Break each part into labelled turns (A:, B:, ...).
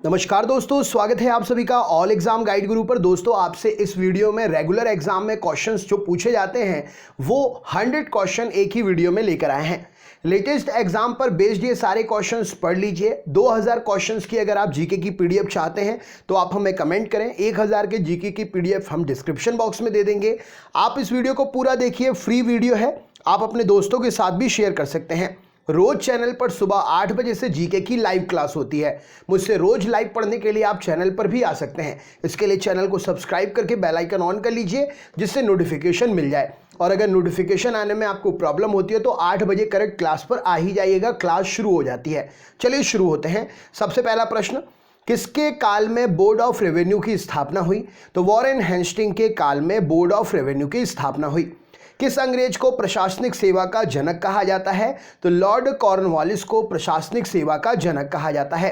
A: नमस्कार दोस्तों, स्वागत है आप सभी का ऑल एग्जाम गाइड गुरु पर। दोस्तों, आपसे इस वीडियो में रेगुलर एग्जाम में क्वेश्चंस जो पूछे जाते हैं वो 100 क्वेश्चन एक ही वीडियो में लेकर आए हैं। लेटेस्ट एग्जाम पर बेस्ड ये सारे क्वेश्चंस पढ़ लीजिए। 2000 क्वेश्चंस की अगर आप जीके की पीडीएफ चाहते हैं तो आप हमें कमेंट करें। 1000 के जीके की पीडीएफ हम डिस्क्रिप्शन बॉक्स में दे देंगे। आप इस वीडियो को पूरा देखिए, फ्री वीडियो है, आप अपने दोस्तों के साथ भी शेयर कर सकते हैं। रोज चैनल पर सुबह 8 बजे से जीके की लाइव क्लास होती है। मुझसे रोज लाइव पढ़ने के लिए आप चैनल पर भी आ सकते हैं। इसके लिए चैनल को सब्सक्राइब करके बेल आइकन ऑन कर लीजिए, जिससे नोटिफिकेशन मिल जाए। और अगर नोटिफिकेशन आने में आपको प्रॉब्लम होती है तो 8 बजे करेक्ट क्लास पर आ ही जाइएगा, क्लास शुरू हो जाती है। चलिए शुरू होते हैं। सबसे पहला प्रश्न, किसके काल में बोर्ड ऑफ रेवेन्यू की स्थापना हुई? तो वॉरेन हेस्टिंग के काल में बोर्ड ऑफ रेवेन्यू की स्थापना हुई। किस अंग्रेज को प्रशासनिक सेवा का जनक कहा जाता है? तो लॉर्ड कॉर्नवालिस को प्रशासनिक सेवा का जनक कहा जाता है।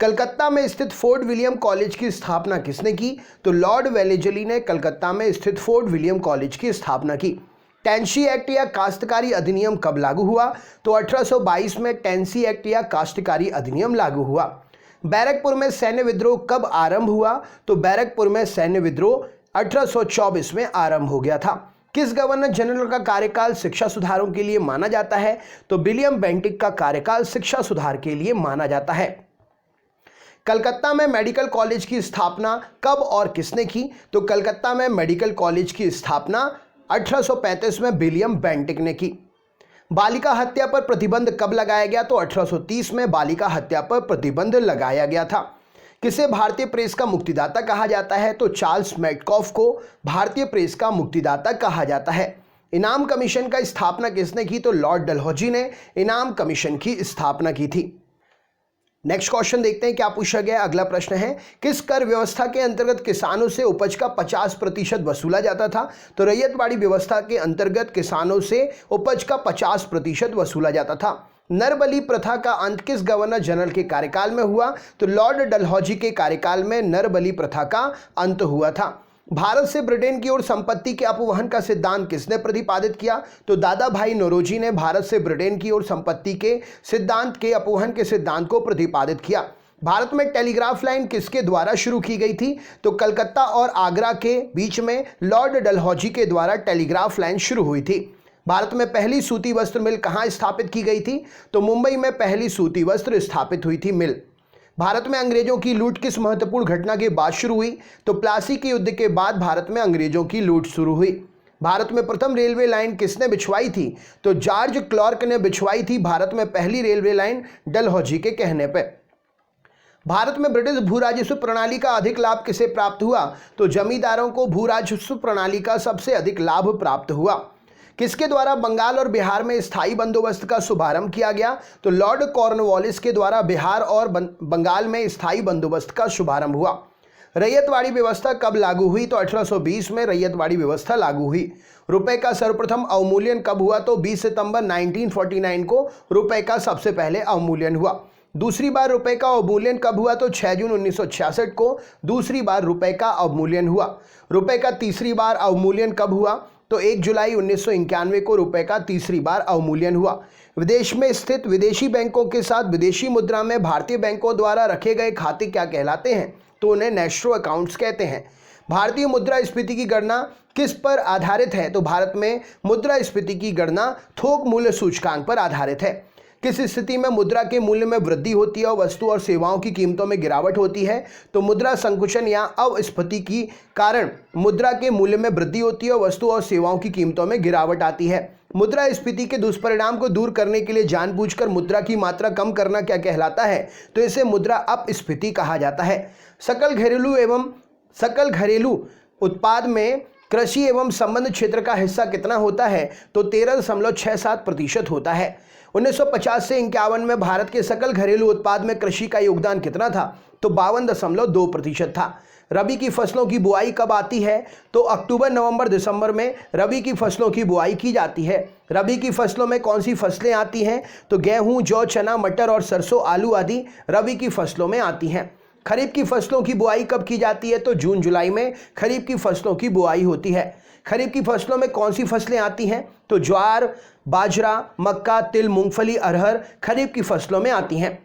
A: कलकत्ता में स्थित फोर्ट विलियम कॉलेज की स्थापना किसने की? तो लॉर्ड वेलेजली ने कलकत्ता में स्थित फोर्ट विलियम कॉलेज की स्थापना की। टेंसी एक्ट या काश्तकारी अधिनियम कब लागू हुआ? तो 1822 में टेंसी एक्ट या काश्तकारी अधिनियम लागू हुआ। बैरकपुर में सैन्य विद्रोह कब आरंभ हुआ? तो बैरकपुर में सैन्य विद्रोह 1824 में आरंभ हो गया था। किस गवर्नर जनरल का कार्यकाल शिक्षा सुधारों के लिए माना जाता है? तो विलियम बेंटिक का कार्यकाल शिक्षा सुधार के लिए माना जाता है। कलकत्ता में मेडिकल कॉलेज की स्थापना कब और किसने की? तो कलकत्ता में मेडिकल कॉलेज की स्थापना 1835 में विलियम बेंटिक ने की। बालिका हत्या पर प्रतिबंध कब लगाया गया? तो 1830 में बालिका हत्या पर प्रतिबंध लगाया गया था। किसे भारतीय प्रेस का मुक्तिदाता कहा जाता है? तो चार्ल्स मैडकॉफ को भारतीय प्रेस का मुक्तिदाता कहा जाता है। इनाम कमीशन का स्थापना किसने की? तो लॉर्ड डलहौजी ने इनाम कमीशन की स्थापना की थी। नेक्स्ट क्वेश्चन देखते हैं क्या पूछा गया। अगला प्रश्न है, किस कर व्यवस्था के अंतर्गत किसानों से उपज का 50% वसूला जाता था? तो रैयतवाड़ी व्यवस्था के अंतर्गत किसानों से उपज का 50% वसूला जाता था। नरबली प्रथा का अंत किस गवर्नर जनरल के कार्यकाल में हुआ? तो लॉर्ड डलहौजी के कार्यकाल में नरबली प्रथा का अंत हुआ था। भारत से ब्रिटेन की ओर संपत्ति के अपवहन का सिद्धांत किसने प्रतिपादित किया? तो दादा भाई नौरोजी ने भारत से ब्रिटेन की ओर संपत्ति के सिद्धांत के अपवहन के सिद्धांत को प्रतिपादित किया। भारत में टेलीग्राफ लाइन किसके द्वारा शुरू की गई थी? तो कलकत्ता और आगरा के बीच में लॉर्ड डलहौजी के द्वारा टेलीग्राफ लाइन शुरू हुई थी। भारत में पहली सूती वस्त्र मिल कहाँ स्थापित की गई थी? तो मुंबई में पहली सूती वस्त्र स्थापित हुई थी मिल। भारत में अंग्रेजों की लूट किस महत्वपूर्ण घटना के बाद शुरू हुई? तो प्लासी के युद्ध के बाद भारत में अंग्रेजों की लूट शुरू हुई। भारत में प्रथम रेलवे लाइन किसने बिछवाई थी? तो जॉर्ज क्लार्क ने बिछवाई थी भारत में पहली रेलवे लाइन डलहौजी के कहने पर। भारत में ब्रिटिश भू राजस्व प्रणाली का अधिक लाभ किसे प्राप्त हुआ? तो जमींदारों को भू राजस्व प्रणाली का सबसे अधिक लाभ प्राप्त हुआ। किसके द्वारा बंगाल और बिहार में स्थायी बंदोबस्त का शुभारंभ किया गया? तो लॉर्ड कॉर्नवालिस के द्वारा बिहार और बंगाल में स्थायी बंदोबस्त का शुभारंभ हुआ। रैयतवाड़ी व्यवस्था कब लागू हुई? तो 1820 में रैयतवाड़ी व्यवस्था लागू हुई। रुपए का सर्वप्रथम अवमूल्यन कब हुआ? तो 20 सितंबर 1949 को रुपए का सबसे पहले अवमूल्यन हुआ। दूसरी बार रुपए का अवमूल्यन कब हुआ? तो 6 जून 1966 को दूसरी बार रुपए का अवमूल्यन हुआ। रुपए का तीसरी बार अवमूल्यन कब हुआ? तो 1 जुलाई 1991 को रुपए का तीसरी बार अवमूल्यन हुआ। विदेश में स्थित विदेशी बैंकों के साथ विदेशी मुद्रा में भारतीय बैंकों द्वारा रखे गए खाते क्या कहलाते हैं? तो उन्हें नेस्ट्रो अकाउंट्स कहते हैं। भारतीय मुद्रास्फीति की गणना किस पर आधारित है? तो भारत में मुद्रास्फीति की गणना थोक मूल्य सूचकांक पर आधारित है। किस स्थिति में मुद्रा के मूल्य में वृद्धि होती है और वस्तु और सेवाओं की कीमतों में गिरावट होती है? तो मुद्रा संकुचन या अवस्फीति के कारण मुद्रा के मूल्य में वृद्धि होती है और वस्तु और सेवाओं की कीमतों में गिरावट आती है। मुद्रास्फीति के दुष्परिणाम को दूर करने के लिए जानबूझकर मुद्रा की मात्रा कम करना क्या कहलाता है? तो इसे मुद्रा अपस्फीति कहा जाता है। सकल घरेलू उत्पाद में कृषि एवं संबंध क्षेत्र का हिस्सा कितना होता है? तो 13.67% होता है। 1950 से 51 में भारत के सकल घरेलू उत्पाद में कृषि का योगदान कितना था? तो 52.2% था। रबी की फसलों की बुआई कब आती है? तो अक्टूबर, नवंबर, दिसंबर में रबी की फसलों की बुआई की जाती है। रबी की फसलों में कौन सी फसलें आती हैं? तो गेहूं, जौ, चना, मटर और सरसों, आलू आदि रबी की फसलों में आती हैं। खरीफ की फसलों की बुआई कब की जाती है? तो जून जुलाई में खरीफ की फसलों की बुआई होती है। खरीफ की फसलों में कौन सी फसलें आती हैं? तो ज्वार, बाजरा, मक्का, तिल, मूंगफली, अरहर खरीफ की फसलों में आती हैं।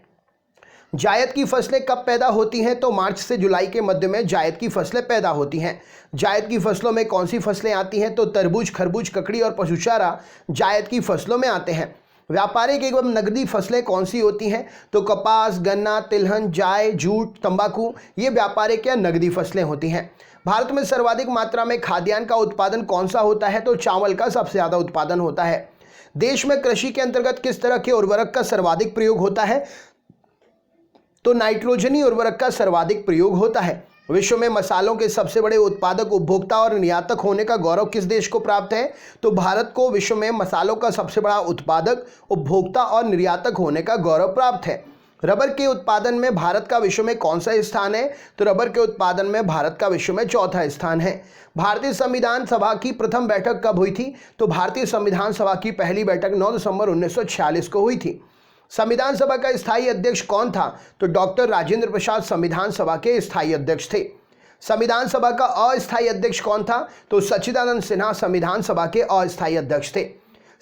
A: जायद की फसलें कब पैदा होती हैं? तो मार्च से जुलाई के मध्य में जायद की फसलें पैदा होती हैं। जायद की फसलों में कौन सी फसलें आती हैं? तो तरबूज, खरबूज, ककड़ी और पशुचारा जायद की फसलों में आते हैं। व्यापारिक एवं नकदी फसलें कौन सी होती हैं? तो कपास, गन्ना, तिलहन, जाय, जूट, तंबाकू, ये व्यापारिक या नकदी फसलें होती हैं। भारत में सर्वाधिक मात्रा में खाद्यान्न का उत्पादन कौन सा होता है? तो चावल का सबसे ज़्यादा उत्पादन होता है। देश में कृषि के अंतर्गत किस तरह के उर्वरक का सर्वाधिक प्रयोग होता है? तो नाइट्रोजनी उर्वरक का सर्वाधिक प्रयोग होता है। विश्व में मसालों के सबसे बड़े उत्पादक, उपभोक्ता और निर्यातक होने का गौरव किस देश को प्राप्त है? तो भारत को विश्व में मसालों का सबसे बड़ा उत्पादक, उपभोक्ता और निर्यातक होने का गौरव प्राप्त है। रबर के उत्पादन में भारत का विश्व में कौन सा स्थान है? तो रबर के उत्पादन में भारत का विश्व में चौथा स्थान है। भारतीय संविधान सभा की प्रथम बैठक कब हुई थी? तो भारतीय संविधान सभा की पहली बैठक 9 दिसंबर 1946 को हुई थी। संविधान सभा का स्थायी अध्यक्ष कौन था? तो डॉक्टर राजेंद्र प्रसाद संविधान सभा के स्थायी अध्यक्ष थे। संविधान सभा का अस्थायी अध्यक्ष कौन था? तो सच्चिदानंद सिन्हा संविधान सभा के अस्थायी अध्यक्ष थे।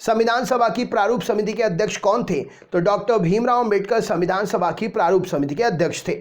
A: संविधान सभा की प्रारूप समिति के अध्यक्ष कौन थे? तो डॉक्टर भीमराव अंबेडकर संविधान सभा की प्रारूप समिति के अध्यक्ष थे।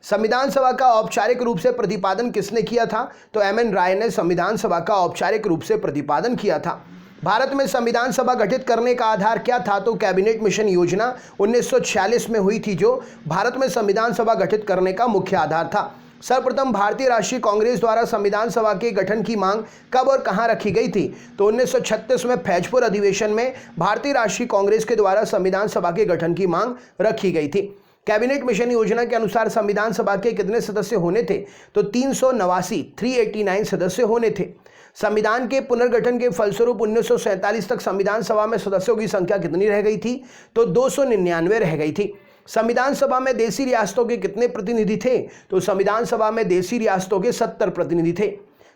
A: संविधान सभा का औपचारिक रूप से प्रतिपादन किसने किया था? तो एम.एन. राय ने संविधान सभा का औपचारिक रूप से प्रतिपादन किया था। भारत में संविधान सभा गठित करने का आधार क्या था? तो कैबिनेट मिशन योजना 1946 में हुई थी, जो भारत में संविधान सभा गठित करने का मुख्य आधार था। सर्वप्रथम भारतीय राष्ट्रीय कांग्रेस द्वारा संविधान सभा के गठन की मांग कब और कहां रखी गई थी? तो 1936 में फैजपुर अधिवेशन में भारतीय राष्ट्रीय कांग्रेस के द्वारा संविधान सभा के गठन की मांग रखी गई थी। कैबिनेट मिशन योजना के अनुसार संविधान सभा के कितने सदस्य होने थे? तो 389 सदस्य होने थे। संविधान के पुनर्गठन के फलस्वरूप 1947 तक संविधान सभा में सदस्यों की संख्या कितनी रह गई थी? तो 299 रह गई थी। संविधान सभा में देशी रियासतों के कितने प्रतिनिधि थे? तो संविधान सभा में देशी रियासतों के 70 प्रतिनिधि थे।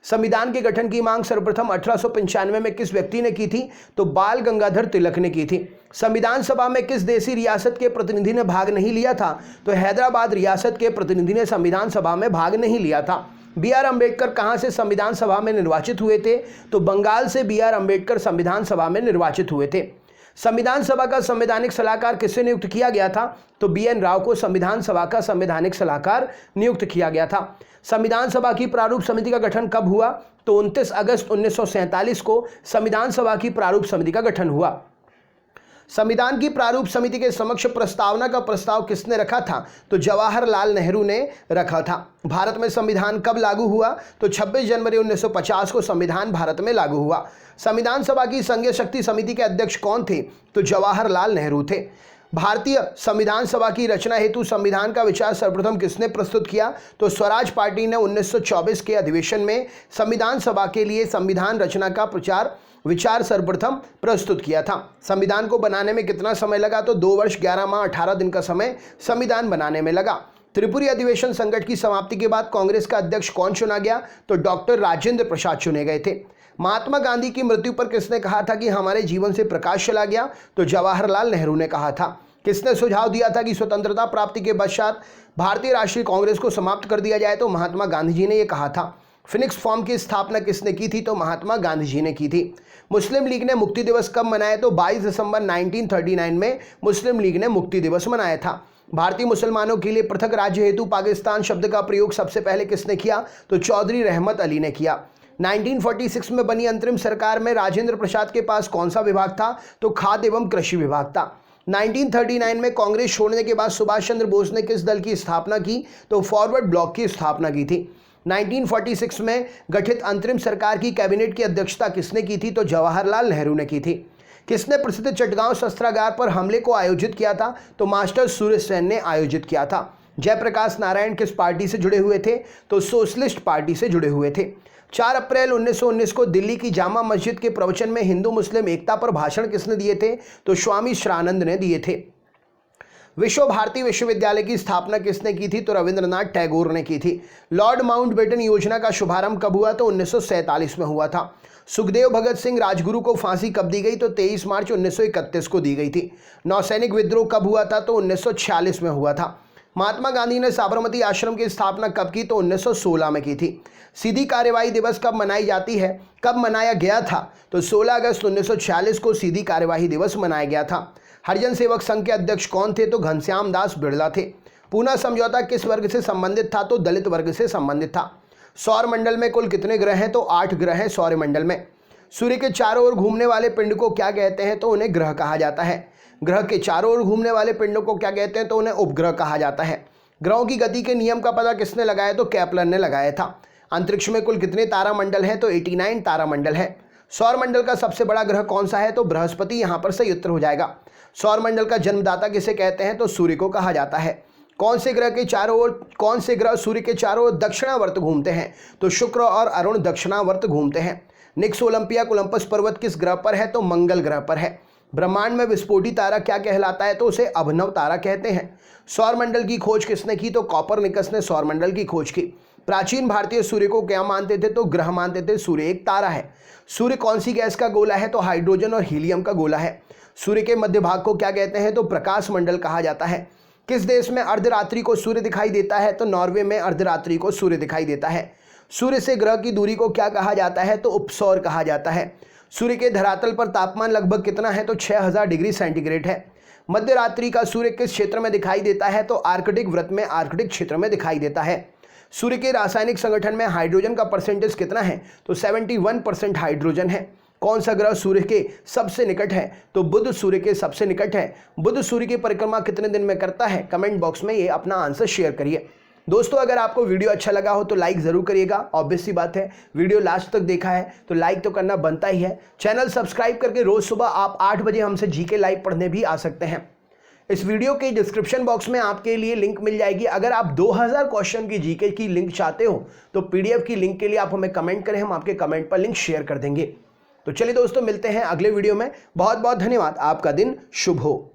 A: संविधान के गठन की मांग सर्वप्रथम 1895 में किस व्यक्ति ने की थी? तो बाल गंगाधर तिलक ने की थी। संविधान सभा में किस देशी रियासत के प्रतिनिधि ने भाग नहीं लिया था? तो हैदराबाद रियासत के प्रतिनिधि ने संविधान सभा में भाग नहीं लिया था। बी.आर. अम्बेडकर कहां से संविधान सभा में निर्वाचित हुए थे? तो बंगाल से बी.आर. अम्बेडकर संविधान सभा में निर्वाचित हुए थे। संविधान सभा का संवैधानिक सलाहकार किससे नियुक्त किया गया था? तो बी.एन. राव को संविधान सभा का संवैधानिक सलाहकार नियुक्त किया गया था। संविधान सभा की प्रारूप समिति का गठन कब हुआ? तो 29 अगस्त 1947 को संविधान सभा की प्रारूप समिति का गठन हुआ। संविधान की प्रारूप समिति के समक्ष प्रस्तावना का प्रस्ताव किसने रखा था? तो जवाहरलाल नेहरू ने रखा था। भारत में संविधान कब लागू हुआ? तो 26 जनवरी 1950 को संविधान भारत में लागू हुआ। संविधान सभा की संघीय शक्ति समिति के अध्यक्ष कौन थे? तो जवाहरलाल नेहरू थे। भारतीय संविधान सभा की रचना हेतु संविधान का विचार सर्वप्रथम किसने प्रस्तुत किया? तो स्वराज पार्टी ने 1924 के अधिवेशन में संविधान सभा के लिए संविधान रचना का विचार सर्वप्रथम प्रस्तुत किया था। संविधान को बनाने में कितना समय लगा? तो 2 वर्ष 11 माह 18 दिन का समय संविधान बनाने में लगा। त्रिपुरी अधिवेशन संकट की समाप्ति के बाद कांग्रेस का अध्यक्ष कौन चुना गया? तो डॉक्टर राजेंद्र प्रसाद चुने गए थे। महात्मा गांधी की मृत्यु पर किसने कहा था कि हमारे जीवन से प्रकाश चला गया? तो जवाहरलाल नेहरू ने कहा था। किसने सुझाव दिया था कि स्वतंत्रता प्राप्ति के पश्चात भारतीय राष्ट्रीय कांग्रेस को समाप्त कर दिया जाए? तो महात्मा गांधी जी ने यह कहा था। फिनिक्स फॉर्म की स्थापना किसने की थी? तो महात्मा गांधी जी ने की थी। मुस्लिम लीग ने मुक्ति दिवस कब मनाया? तो 22 दिसंबर 1939 में मुस्लिम लीग ने मुक्ति दिवस मनाया था। भारतीय मुसलमानों के लिए पृथक राज्य हेतु पाकिस्तान शब्द का प्रयोग सबसे पहले किसने किया? तो चौधरी रहमत अली ने किया। 1946 में बनी अंतरिम सरकार में राजेंद्र प्रसाद के पास कौन सा विभाग था? तो खाद्य एवं कृषि विभाग था। 1939 में कांग्रेस छोड़ने के बाद सुभाष चंद्र बोस ने किस दल की स्थापना की? तो फॉरवर्ड ब्लॉक की स्थापना की थी। 1946 में गठित अंतरिम सरकार की कैबिनेट की अध्यक्षता किसने की थी? तो जवाहरलाल नेहरू ने की थी। किसने प्रसिद्ध चटगांव शस्त्रागार पर हमले को आयोजित किया था? तो मास्टर सूर्य सेन ने आयोजित किया था। जयप्रकाश नारायण किस पार्टी से जुड़े हुए थे? तो सोशलिस्ट पार्टी से जुड़े हुए थे। 4 अप्रैल 1919 को दिल्ली की जामा मस्जिद के प्रवचन में हिंदू मुस्लिम एकता पर भाषण किसने दिए थे? तो स्वामी श्रानंद ने दिए थे। विश्व भारती विश्वविद्यालय की स्थापना किसने की थी? तो रविंद्रनाथ टैगोर ने की थी। लॉर्ड माउंटबेटन योजना का शुभारंभ कब हुआ? तो 1947 में हुआ था। सुखदेव भगत सिंह राजगुरु को फांसी कब दी गई? तो 23 मार्च 1931 को दी गई थी। नौसैनिक विद्रोह कब हुआ था? तो 1946 में हुआ था। महात्मा गांधी ने साबरमती आश्रम की स्थापना कब की? तो 1916 में की थी। सीधी कार्यवाही दिवस कब मनाई जाती है? कब मनाया गया था? तो 16 अगस्त 1946 को सीधी कार्यवाही दिवस मनाया गया था। हरिजन सेवक संघ के अध्यक्ष कौन थे? तो घनश्याम दास बिड़ला थे। पूना समझौता किस वर्ग से संबंधित था? तो दलित वर्ग से संबंधित था। सौर मंडल में कुल कितने ग्रह हैं? तो 8 ग्रह हैं सौर मंडल में। सूर्य के चारों ओर घूमने वाले पिंड को क्या कहते हैं? तो उन्हें ग्रह कहा जाता है। ग्रह के चारों ओर घूमने वाले पिंडों को क्या कहते हैं? तो उन्हें उपग्रह कहा जाता है। ग्रहों की गति के नियम का पता किसने लगाया? तो केपलर ने लगाया था। अंतरिक्ष में कुल कितने तारामंडल हैं? तो 89 तारामंडल है। सौर मंडल का सबसे बड़ा ग्रह कौन सा है? तो बृहस्पति यहाँ पर सही उत्तर हो जाएगा। सौर मंडल का जन्मदाता किसे कहते हैं? तो सूर्य को कहा जाता है। कौन से ग्रह सूर्य के चारों ओर दक्षिणावर्त घूमते हैं? तो शुक्र और अरुण दक्षिणावर्त घूमते हैं। निक्स ओलंपिया कोलंबस पर्वत किस ग्रह पर है? तो मंगल ग्रह पर है। ब्रह्मांड में विस्फोटी तारा क्या कहलाता है? तो उसे अभिनव तारा कहते हैं। सौर मंडल की खोज किसने की? तो कॉपरनिकस ने सौर मंडल की खोज की। प्राचीन भारतीय सूर्य को क्या मानते थे? तो ग्रह मानते थे। सूर्य एक तारा है। सूर्य कौन सी गैस का गोला है? तो हाइड्रोजन और हीलियम का गोला है। सूर्य के मध्य भाग को क्या कहते हैं? तो प्रकाश मंडल कहा जाता है। किस देश में अर्धरात्रि को सूर्य दिखाई देता है? तो नॉर्वे में अर्धरात्रि को सूर्य दिखाई देता है। सूर्य से ग्रह की दूरी को क्या कहा जाता है? तो उपसौर कहा जाता है। सूर्य के धरातल पर तापमान लगभग कितना है? तो 6000 डिग्री सेंटीग्रेड है। मध्य रात्रि का सूर्य किस क्षेत्र में दिखाई देता है? तो आर्कटिक वृत्त में, आर्कटिक क्षेत्र में दिखाई देता है। सूर्य के रासायनिक संगठन में हाइड्रोजन का परसेंटेज कितना है? तो 71% हाइड्रोजन है। कौन सा ग्रह सूर्य के सबसे निकट है? तो बुध सूर्य के सबसे निकट है। बुध सूर्य की परिक्रमा कितने दिन में करता है? कमेंट बॉक्स में ये अपना आंसर शेयर करिए। दोस्तों, अगर आपको वीडियो अच्छा लगा हो तो लाइक ज़रूर करिएगा। ऑब्वियस सी बात है, वीडियो लास्ट तक देखा है तो लाइक तो करना बनता ही है। चैनल सब्सक्राइब करके रोज़ सुबह आप 8 बजे हमसे जीके लाइव पढ़ने भी आ सकते हैं। इस वीडियो के डिस्क्रिप्शन बॉक्स में आपके लिए लिंक मिल जाएगी। अगर आप 2000 क्वेश्चन की जीके की लिंक चाहते हो तो पीडीएफ की लिंक के लिए आप हमें कमेंट करें, हम आपके कमेंट पर लिंक शेयर कर देंगे। तो चलिए दोस्तों, मिलते हैं अगले वीडियो में। बहुत बहुत धन्यवाद। आपका दिन शुभ हो।